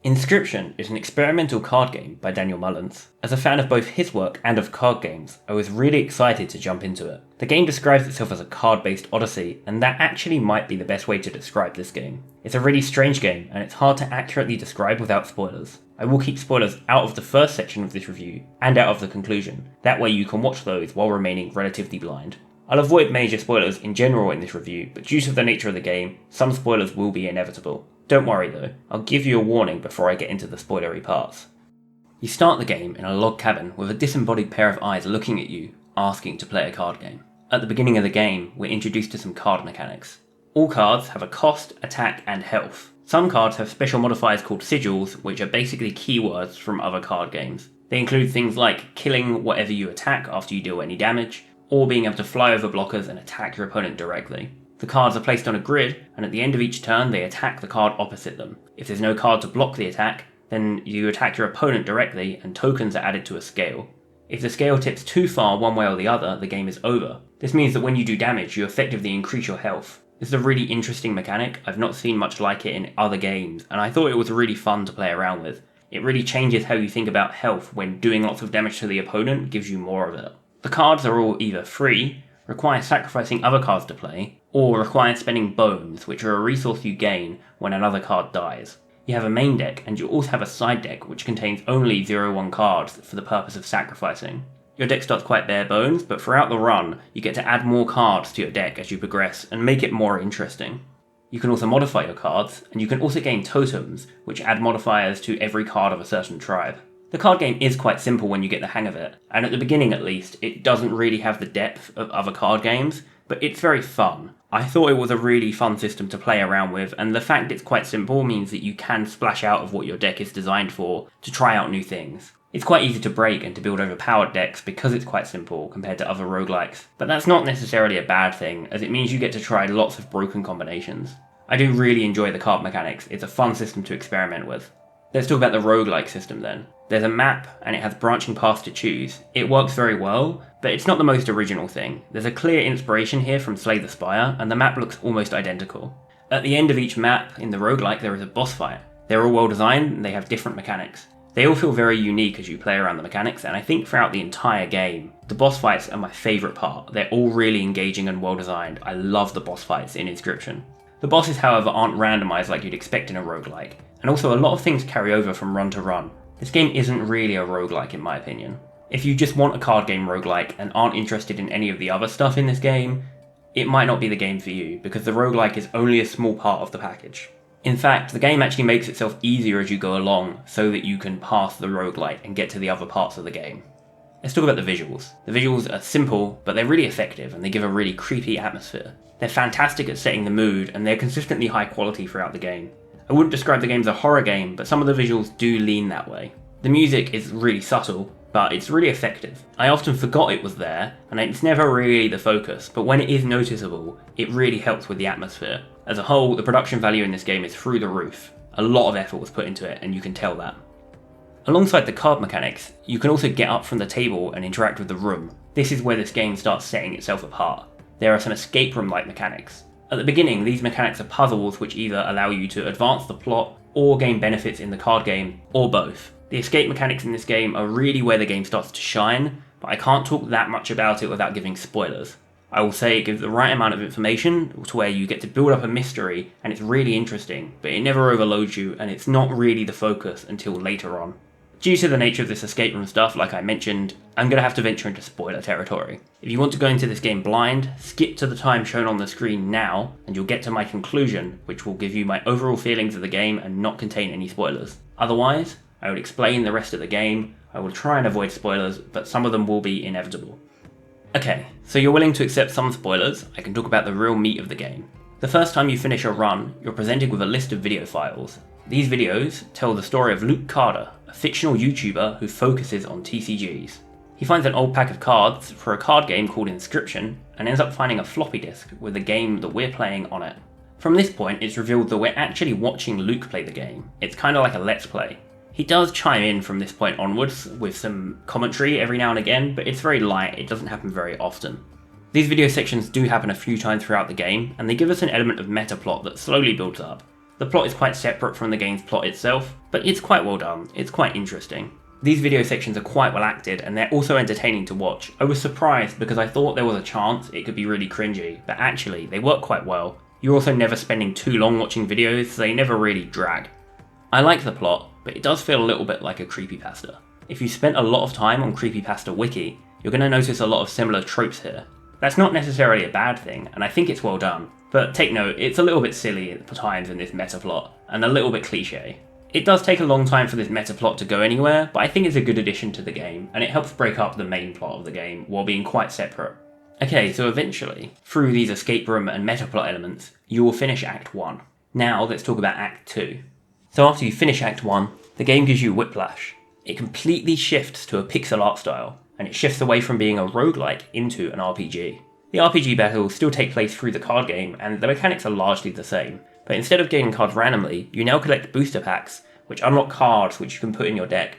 Inscryption is an experimental card game by Daniel Mullins. As a fan of both his work and of card games, I was really excited to jump into it. The game describes itself as a card-based Odyssey, and that actually might be the best way to describe this game. It's a really strange game, and it's hard to accurately describe without spoilers. I will keep spoilers out of the first section of this review, and out of the conclusion. That way you can watch those while remaining relatively blind. I'll avoid major spoilers in general in this review, but due to the nature of the game, some spoilers will be inevitable. Don't worry though, I'll give you a warning before I get into the spoilery parts. You start the game in a log cabin with a disembodied pair of eyes looking at you, asking to play a card game. At the beginning of the game, we're introduced to some card mechanics. All cards have a cost, attack, and health. Some cards have special modifiers called sigils, which are basically keywords from other card games. They include things like killing whatever you attack after you deal any damage, or being able to fly over blockers and attack your opponent directly. The cards are placed on a grid, and at the end of each turn they attack the card opposite them. If there's no card to block the attack, then you attack your opponent directly and tokens are added to a scale. If the scale tips too far one way or the other, the game is over. This means that when you do damage, you effectively increase your health. This is a really interesting mechanic. I've not seen much like it in other games, and I thought it was really fun to play around with. It really changes how you think about health when doing lots of damage to the opponent gives you more of it. The cards are all either free, require sacrificing other cards to play, or require spending bones, which are a resource you gain when another card dies. You have a main deck, and you also have a side deck which contains only 0/1 cards for the purpose of sacrificing. Your deck starts quite bare bones, but throughout the run, you get to add more cards to your deck as you progress and make it more interesting. You can also modify your cards, and you can also gain totems, which add modifiers to every card of a certain tribe. The card game is quite simple when you get the hang of it, and at the beginning at least, it doesn't really have the depth of other card games, but it's very fun. I thought it was a really fun system to play around with, and the fact it's quite simple means that you can splash out of what your deck is designed for to try out new things. It's quite easy to break and to build overpowered decks because it's quite simple compared to other roguelikes, but that's not necessarily a bad thing, as it means you get to try lots of broken combinations. I do really enjoy the card mechanics, it's a fun system to experiment with. Let's talk about the roguelike system then. There's a map, and it has branching paths to choose. It works very well, but it's not the most original thing. There's a clear inspiration here from Slay The Spire, and the map looks almost identical. At the end of each map in the roguelike there is a boss fight. They're all well designed, and they have different mechanics. They all feel very unique as you play around the mechanics, and I think throughout the entire game, the boss fights are my favourite part. They're all really engaging and well designed. I love the boss fights in Inscryption. The bosses, however, aren't randomised like you'd expect in a roguelike, and also a lot of things carry over from run to run. This game isn't really a roguelike in my opinion. If you just want a card game roguelike and aren't interested in any of the other stuff in this game, it might not be the game for you, because the roguelike is only a small part of the package. In fact, the game actually makes itself easier as you go along, so that you can pass the roguelike and get to the other parts of the game. Let's talk about the visuals. The visuals are simple, but they're really effective, and they give a really creepy atmosphere. They're fantastic at setting the mood, and they're consistently high quality throughout the game. I wouldn't describe the game as a horror game, but some of the visuals do lean that way. The music is really subtle, but it's really effective. I often forgot it was there, and it's never really the focus, but when it is noticeable, it really helps with the atmosphere. As a whole, the production value in this game is through the roof. A lot of effort was put into it, and you can tell that. Alongside the card mechanics, you can also get up from the table and interact with the room. This is where this game starts setting itself apart. There are some escape room-like mechanics. At the beginning, these mechanics are puzzles which either allow you to advance the plot, or gain benefits in the card game, or both. The escape mechanics in this game are really where the game starts to shine, but I can't talk that much about it without giving spoilers. I will say it gives the right amount of information to where you get to build up a mystery, and it's really interesting, but it never overloads you, and it's not really the focus until later on. Due to the nature of this escape room stuff, like I mentioned, I'm going to have to venture into spoiler territory. If you want to go into this game blind, skip to the time shown on the screen now, and you'll get to my conclusion, which will give you my overall feelings of the game and not contain any spoilers. Otherwise, I will explain the rest of the game. I will try and avoid spoilers, but some of them will be inevitable. Okay, so you're willing to accept some spoilers, I can talk about the real meat of the game. The first time you finish a run, you're presented with a list of video files. These videos tell the story of Luke Carter, a fictional YouTuber who focuses on TCGs. He finds an old pack of cards for a card game called Inscryption, and ends up finding a floppy disk with the game that we're playing on it. From this point, it's revealed that we're actually watching Luke play the game. It's kind of like a let's play. He does chime in from this point onwards with some commentary every now and again, but it's very light, it doesn't happen very often. These video sections do happen a few times throughout the game, and they give us an element of meta plot that slowly builds up. The plot is quite separate from the game's plot itself, but it's quite well done, it's quite interesting. These video sections are quite well acted, and they're also entertaining to watch. I was surprised because I thought there was a chance it could be really cringy, but actually, they work quite well. You're also never spending too long watching videos, so they never really drag. I like the plot, but it does feel a little bit like a creepypasta. If you spent a lot of time on Creepypasta Wiki, you're going to notice a lot of similar tropes here. That's not necessarily a bad thing, and I think it's well done, but take note, it's a little bit silly at times in this meta plot, and a little bit cliche. It does take a long time for this meta plot to go anywhere, but I think it's a good addition to the game, and it helps break up the main plot of the game while being quite separate. Okay, so eventually, through these escape room and meta plot elements, you will finish Act 1. Now let's talk about Act 2. So after you finish Act 1, the game gives you Whiplash. It completely shifts to a pixel art style, and it shifts away from being a roguelike into an RPG. The RPG battles still take place through the card game, and the mechanics are largely the same, but instead of gaining cards randomly, you now collect booster packs, which unlock cards which you can put in your deck.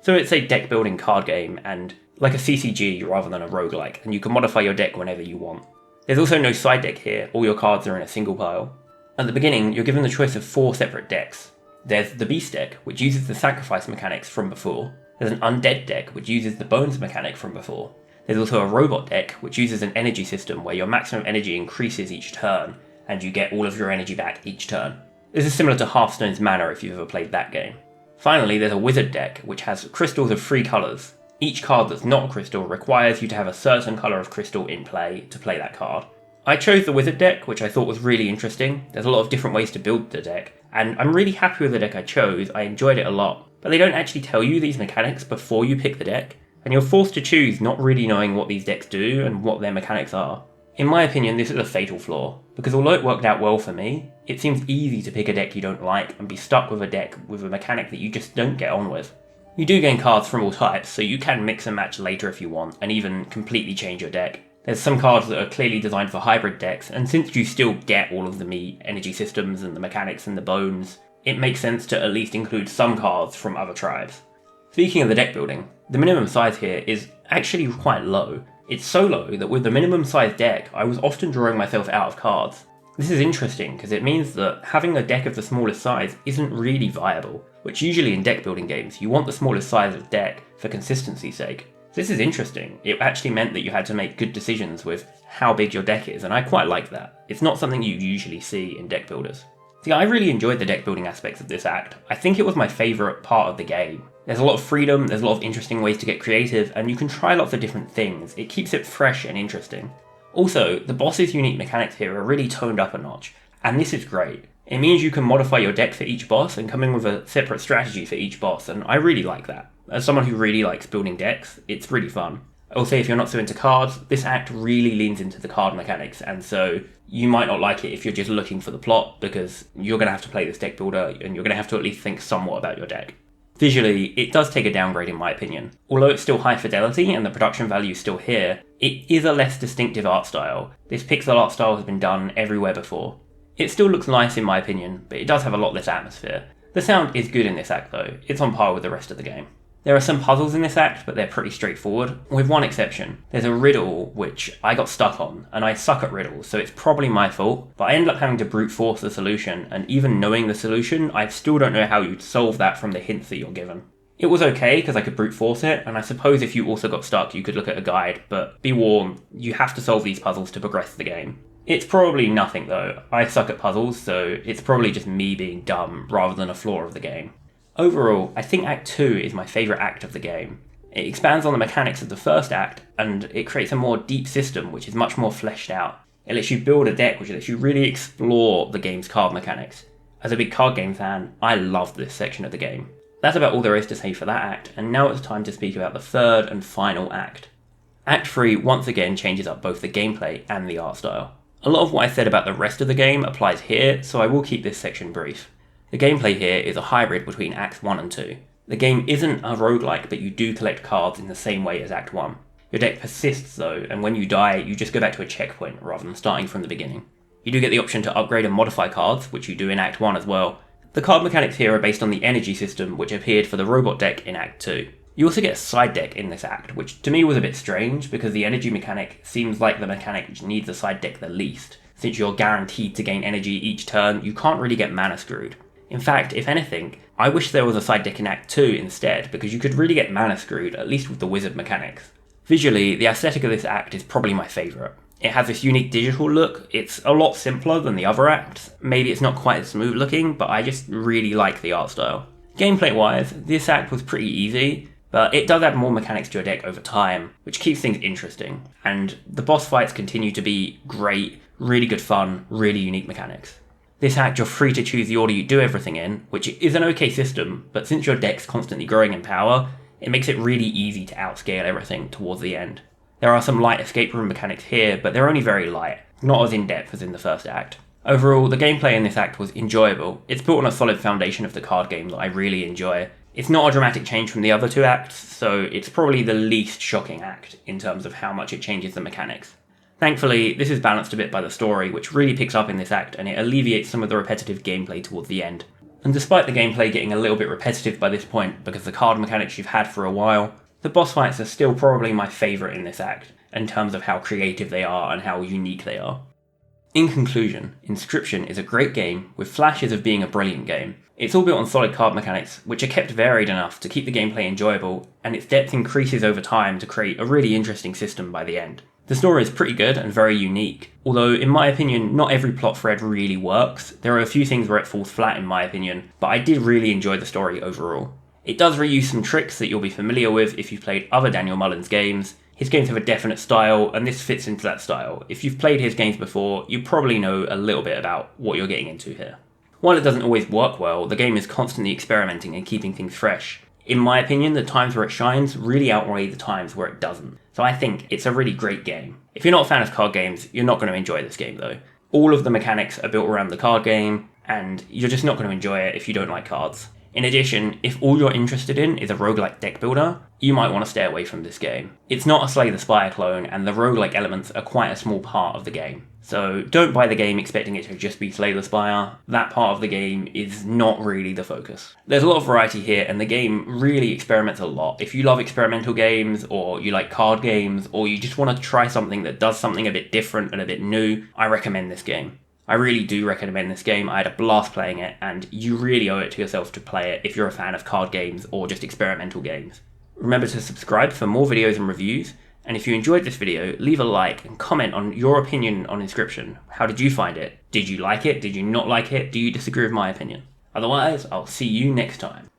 So it's a deck building card game, and like a CCG rather than a roguelike, and you can modify your deck whenever you want. There's also no side deck here, all your cards are in a single pile. At the beginning, you're given the choice of 4 separate decks. There's the Beast deck, which uses the sacrifice mechanics from before. There's an Undead deck, which uses the Bones mechanic from before. There's also a Robot deck, which uses an energy system where your maximum energy increases each turn, and you get all of your energy back each turn. This is similar to Hearthstone's Mana if you've ever played that game. Finally, there's a Wizard deck, which has crystals of 3 colours. Each card that's not a crystal requires you to have a certain colour of crystal in play to play that card. I chose the Wizard deck, which I thought was really interesting. There's a lot of different ways to build the deck, and I'm really happy with the deck I chose. I enjoyed it a lot. But they don't actually tell you these mechanics before you pick the deck, and you're forced to choose not really knowing what these decks do and what their mechanics are. In my opinion, this is a fatal flaw, because although it worked out well for me, it seems easy to pick a deck you don't like and be stuck with a deck with a mechanic that you just don't get on with. You do gain cards from all types, so you can mix and match later if you want, and even completely change your deck. There's some cards that are clearly designed for hybrid decks, and since you still get all of the meat, energy systems and the mechanics and the bones, it makes sense to at least include some cards from other tribes. Speaking of the deck building, the minimum size here is actually quite low. It's so low that with the minimum size deck, I was often drawing myself out of cards. This is interesting because it means that having a deck of the smallest size isn't really viable, which usually in deck building games you want the smallest size of deck for consistency's sake. This is interesting. It actually meant that you had to make good decisions with how big your deck is, and I quite like that. It's not something you usually see in deck builders. See, I really enjoyed the deck building aspects of this act. I think it was my favourite part of the game. There's a lot of freedom, there's a lot of interesting ways to get creative, and you can try lots of different things. It keeps it fresh and interesting. Also, the boss's unique mechanics here are really toned up a notch, and this is great. It means you can modify your deck for each boss and come in with a separate strategy for each boss, and I really like that. As someone who really likes building decks, it's really fun. I will say if you're not so into cards, this act really leans into the card mechanics, and so you might not like it if you're just looking for the plot, because you're going to have to play this deck builder, and you're going to have to at least think somewhat about your deck. Visually, it does take a downgrade in my opinion. Although it's still high fidelity and the production value is still here, it is a less distinctive art style. This pixel art style has been done everywhere before. It still looks nice in my opinion, but it does have a lot less atmosphere. The sound is good in this act though, it's on par with the rest of the game. There are some puzzles in this act, but they're pretty straightforward, with one exception. There's a riddle which I got stuck on, and I suck at riddles, so it's probably my fault, but I ended up having to brute force the solution, and even knowing the solution, I still don't know how you'd solve that from the hints that you're given. It was okay, because I could brute force it, and I suppose if you also got stuck you could look at a guide, but be warned, you have to solve these puzzles to progress the game. It's probably nothing though. I suck at puzzles, so it's probably just me being dumb rather than a flaw of the game. Overall, I think Act 2 is my favourite act of the game. It expands on the mechanics of the first act, and it creates a more deep system which is much more fleshed out. It lets you build a deck which lets you really explore the game's card mechanics. As a big card game fan, I loved this section of the game. That's about all there is to say for that act, and now it's time to speak about the third and final act. Act 3 once again changes up both the gameplay and the art style. A lot of what I said about the rest of the game applies here, so I will keep this section brief. The gameplay here is a hybrid between Acts 1 and 2. The game isn't a roguelike, but you do collect cards in the same way as Act 1. Your deck persists though, and when you die, you just go back to a checkpoint rather than starting from the beginning. You do get the option to upgrade and modify cards, which you do in Act 1 as well. The card mechanics here are based on the energy system which appeared for the robot deck in Act 2. You also get a side deck in this act, which to me was a bit strange because the energy mechanic seems like the mechanic which needs a side deck the least. since you're guaranteed to gain energy each turn, you can't really get mana screwed. In fact, if anything, I wish there was a side deck in Act 2 instead, because you could really get mana screwed, at least with the wizard mechanics. Visually, the aesthetic of this act is probably my favourite. It has this unique digital look. It's a lot simpler than the other acts. Maybe it's not quite as smooth looking, but I just really like the art style. Gameplay wise, this act was pretty easy, but it does add more mechanics to your deck over time, which keeps things interesting. And the boss fights continue to be great, really good fun, really unique mechanics. This act you're free to choose the order you do everything in, which is an okay system, but since your deck's constantly growing in power, it makes it really easy to outscale everything towards the end. There are some light escape room mechanics here, but they're only very light, not as in-depth as in the first act. Overall, the gameplay in this act was enjoyable. It's built on a solid foundation of the card game that I really enjoy. It's not a dramatic change from the other two acts, so it's probably the least shocking act in terms of how much it changes the mechanics. Thankfully, this is balanced a bit by the story, which really picks up in this act, and it alleviates some of the repetitive gameplay towards the end. And despite the gameplay getting a little bit repetitive by this point because the card mechanics you've had for a while, the boss fights are still probably my favourite in this act, in terms of how creative they are and how unique they are. In conclusion, Inscryption is a great game with flashes of being a brilliant game. It's all built on solid card mechanics, which are kept varied enough to keep the gameplay enjoyable, and its depth increases over time to create a really interesting system by the end. The story is pretty good and very unique, although in my opinion not every plot thread really works. There are a few things where it falls flat in my opinion, but I did really enjoy the story overall. It does reuse some tricks that you'll be familiar with if you've played other Daniel Mullins games. His games have a definite style, and this fits into that style. If you've played his games before, you probably know a little bit about what you're getting into here. While it doesn't always work well, the game is constantly experimenting and keeping things fresh. In my opinion, the times where it shines really outweigh the times where it doesn't. So I think it's a really great game. If you're not a fan of card games, you're not going to enjoy this game though. All of the mechanics are built around the card game, and you're just not going to enjoy it if you don't like cards. In addition, if all you're interested in is a roguelike deck builder, you might want to stay away from this game. It's not a Slay the Spire clone, and the roguelike elements are quite a small part of the game. So don't buy the game expecting it to just be Slay the Spire. That part of the game is not really the focus. There's a lot of variety here, and the game really experiments a lot. If you love experimental games, or you like card games, or you just want to try something that does something a bit different and a bit new, I recommend this game. I really do recommend this game. I had a blast playing it, and you really owe it to yourself to play it if you're a fan of card games or just experimental games. Remember to subscribe for more videos and reviews, and if you enjoyed this video, leave a like and comment on your opinion on Inscryption. How did you find it? Did you like it? Did you not like it? Do you disagree with my opinion? Otherwise, I'll see you next time.